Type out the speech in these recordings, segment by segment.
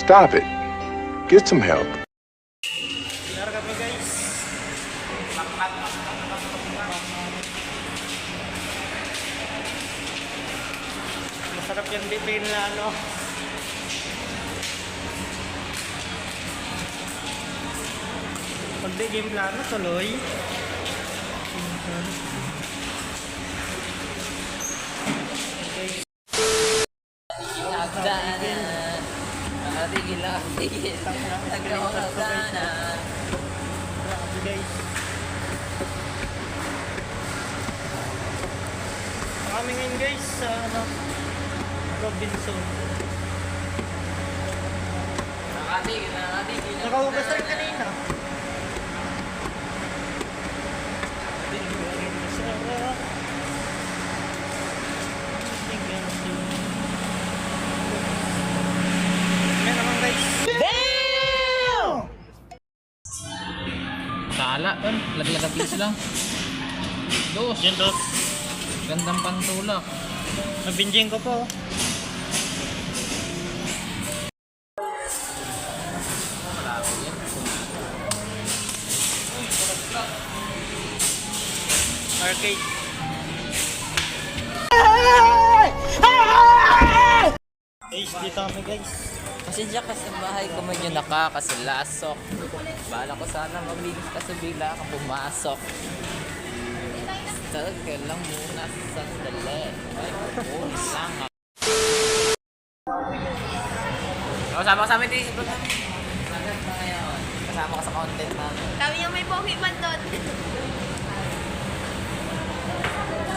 Stop it. Get some help. Larga kami guys. Masarap yung dipin na ano. Pag di game plano, tuloy. Hagdanan, tigil lang, tigil. Naglaw hagdanan. Grabe guys. Kami ngayon guys sa ano, Robinson. Nakatigil, nakatigil. Nakaugas rin kanina. Yan naman guys. Sala, ton. Laglag-abis lang. Dos. Yan dos. Gandang pantulak. Nabinjing ko po. Arcade. Guys, dito kami guys. Pasensya ka sa bahay ko medyo nakakasilasok. Bala ko sana mabilis ka sa bila kang pumasok. Tagal lang muna sa sandali. Ay, kukunis lang ako. Kasama ka sa amin din. Agad na ngayon. Kasama ka sa content namin. Sabi niya may Pokemon doon.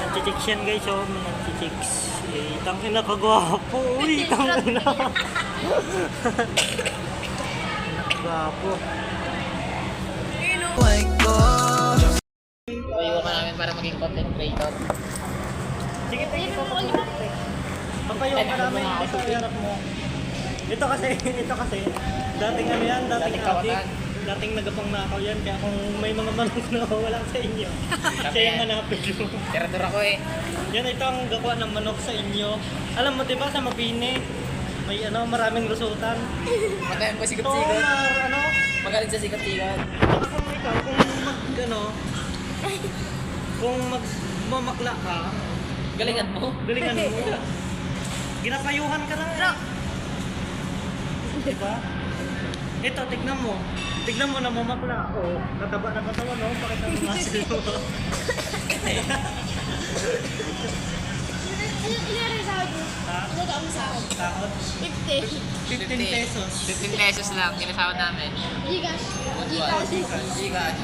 Nag-chicks yan guys, oh. Nag-chicks. Eh, tangina kagwapo. Uy, tangina. Kagwapo. Payuha ka namin para maging content creator. Sige, tingin ko. Papayo ka namin. Ito ang harap mo. Ito kasi. Dating ano yan, dating Dating kawatan. adik. Dating nagapang nakaw yan. Kaya kung may mga manok na wala sa inyo, siya yung hanapin mo. Tirador ako eh. Yan, ito ang gawa ng manok sa inyo. Alam mo, diba sa Mapine, may ano, maraming lusutan. Matayan ko Ito, sikat-sikat. ano, Magaling sa sikat-sikat. saka kung ikaw, kung magmamakla ka, Galingan mo. galingan mo. Ginapayuhan ka na. Diba? Ito, tignan mo. Tignan mo na mamakla. O, kataba na katawan, no? Pakita mo muscle mo. Ilan ang sahod mo? Ha? Ilan ang sahod? Takot? 50. 15 pesos. 15 pesos lang. Kinasawad namin. Gigas. Gcash.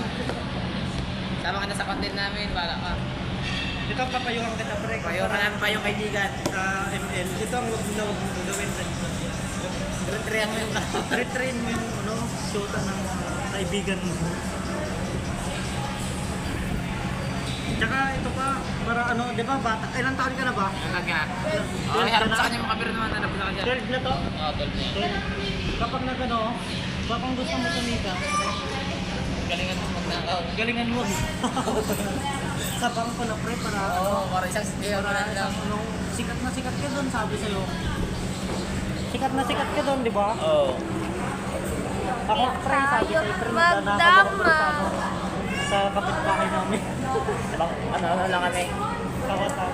Sama ka na sa content namin. Bala ka. Ito, papayuhan kita, pre. Payo ka namin pa yung kaibigan. Sa ML. Ito ang huwag na gawin sa dito. Retrain mo yung Retrain mo yung ano, shoota ng kaibigan mo. Tsaka ito pa, para ano, di ba bata? Ilang taon ka na ba? Talaga. Okay, harap sa kanya makabiro naman. Harap sa kanya. 12 na to? Oo, 12 na yan. 12. Kapag nagano, bakang gusto mo tumika, Galingan mo magnakaw. galingan mo. Sa bangko na pre, para Oo, para isang sayo para na lang. isang ano, sikat na sikat ka doon, sabi sa'yo. Sikat na sikat ka doon, di ba? Oo. Ako, pre, sabi sa'yo, pre, nagdana ako pre, sa ano, sa kapitbahay namin. Ano lang kami. Kawatan.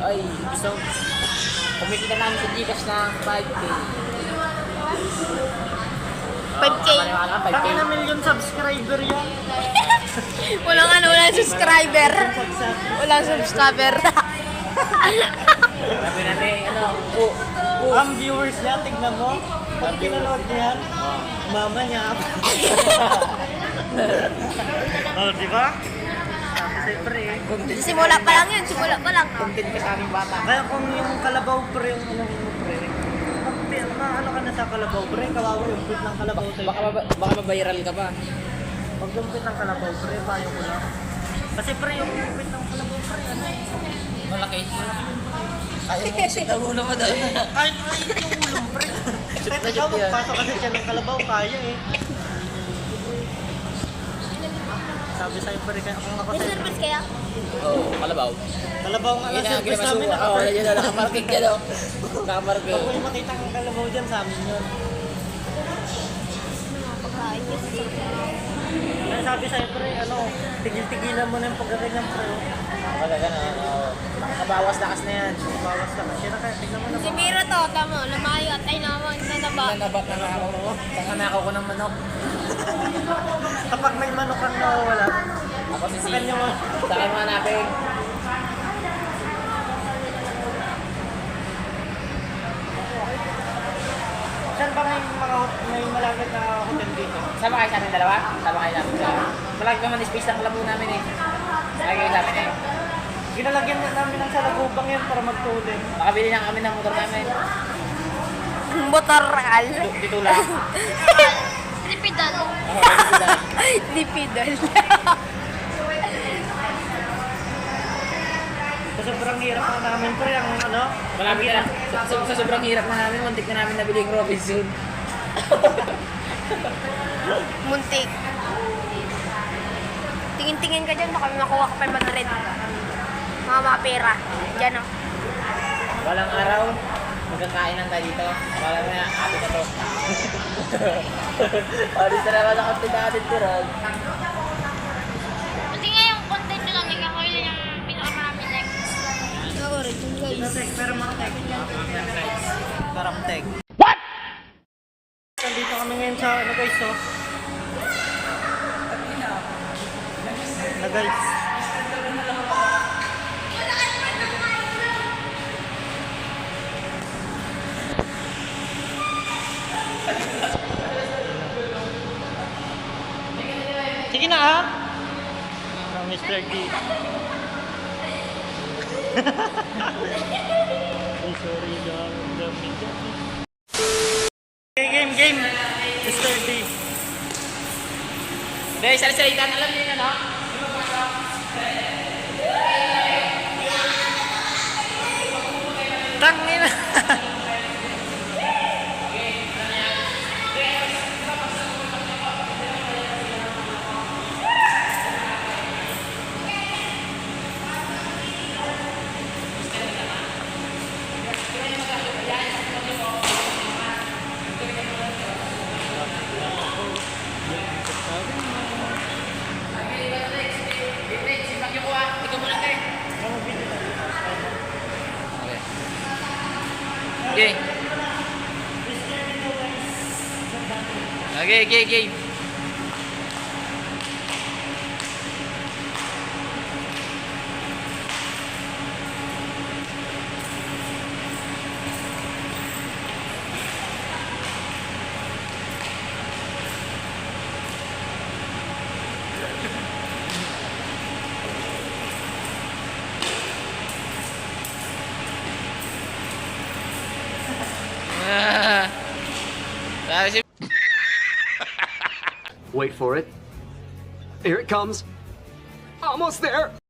Ay, gusto. Kumikita namin sa Gcash ng 5K. 5K. Maniwala ka, 5K. Bakit na million subscriber yan? Walang subscriber. Walang subscriber. Sabi natin, ano, Ang viewers niya, tignan mo. Pag pinanood niyan, mama niya. Oh, di ba? Siyempre eh. Simula pa lang yun. Simula pa lang. content ka sa aming bata. Kaya kung yung kalabaw pre, yung ano mo pre, pag ano ka na sa kalabaw pre, kawawa yung pit ng kalabaw sa'yo. Baka mabiral ka pa. Pag yung pit ng kalabaw pre, payo ko lang. Kasi pre, yung pit ng kalabaw pre, ano? Malaki. Ayaw mo kasi ang ulo mo doon. Kahit yung ulo pre. Kahit ikaw magpasok kasi siya ng kalabaw, kaya eh. Sabi sa'yo pre, kaya kung ako May sa'yo. service kaya? Oo, kalabaw. Kalabaw nga Yun lang ang service ginawa namin. Oo, yun na, nakaparking dyan o. Nakaparking. Pag may makita kang kalabaw dyan sa amin yun. Pagkain niya sa Kaya sabi sa'yo pre, ano, tigil-tigilan mo na yung pagkaganyan pre. Wala ka na. Nakabawas lakas na yan. Bawas ka. Sira kaya, tignan mo na. Si Miro to, tamo, lumayo at ay naman nanaba. Nanabak na ako. Nanganakaw ko ng manok. Kapag may manok kang nawawala, Ako si sa kanya mo. Sa akin mga hanapin. Saan ba may malapit na hotel dito? Sama kayo sa amin dalawa? Sama kayo sa amin dalawa. Malaki naman space ng kalabo namin eh. Lagi kayo sa amin eh. Ginalagyan na namin ng salagubang yan para magtulin. Nakabili na kami ng motor namin. Motoral. Dito lang. Lipidal. Lipidal. Sa sobrang hirap na namin pre, ang ano, Malapit na. Sa sobrang hirap na namin, muntik na namin nabili yung Robinson. Muntik. Tingin-tingin ka dyan, baka may makuha ka pa 500. Mga pera. Diyan o. Walang araw, magkakain lang tayo dito. Wala mo na, ate ka to. Alis na naman ako pinatid ko ron. Kasi nga yung content nyo namin, ako yun yung pinakamarami likes. Oo, rin yun guys. tek, pero mga tek. Parang tek. What? Nandito kami ngayon sa ano guys, oh. Na guys. Sige na ha. From Mr. D. Ay, sorry, game. Mr. D. Hindi, salisalitan, alam niyo yun, no? Tangina. Okay. Okay. Sabi si Wait for it. Here it comes. Almost there.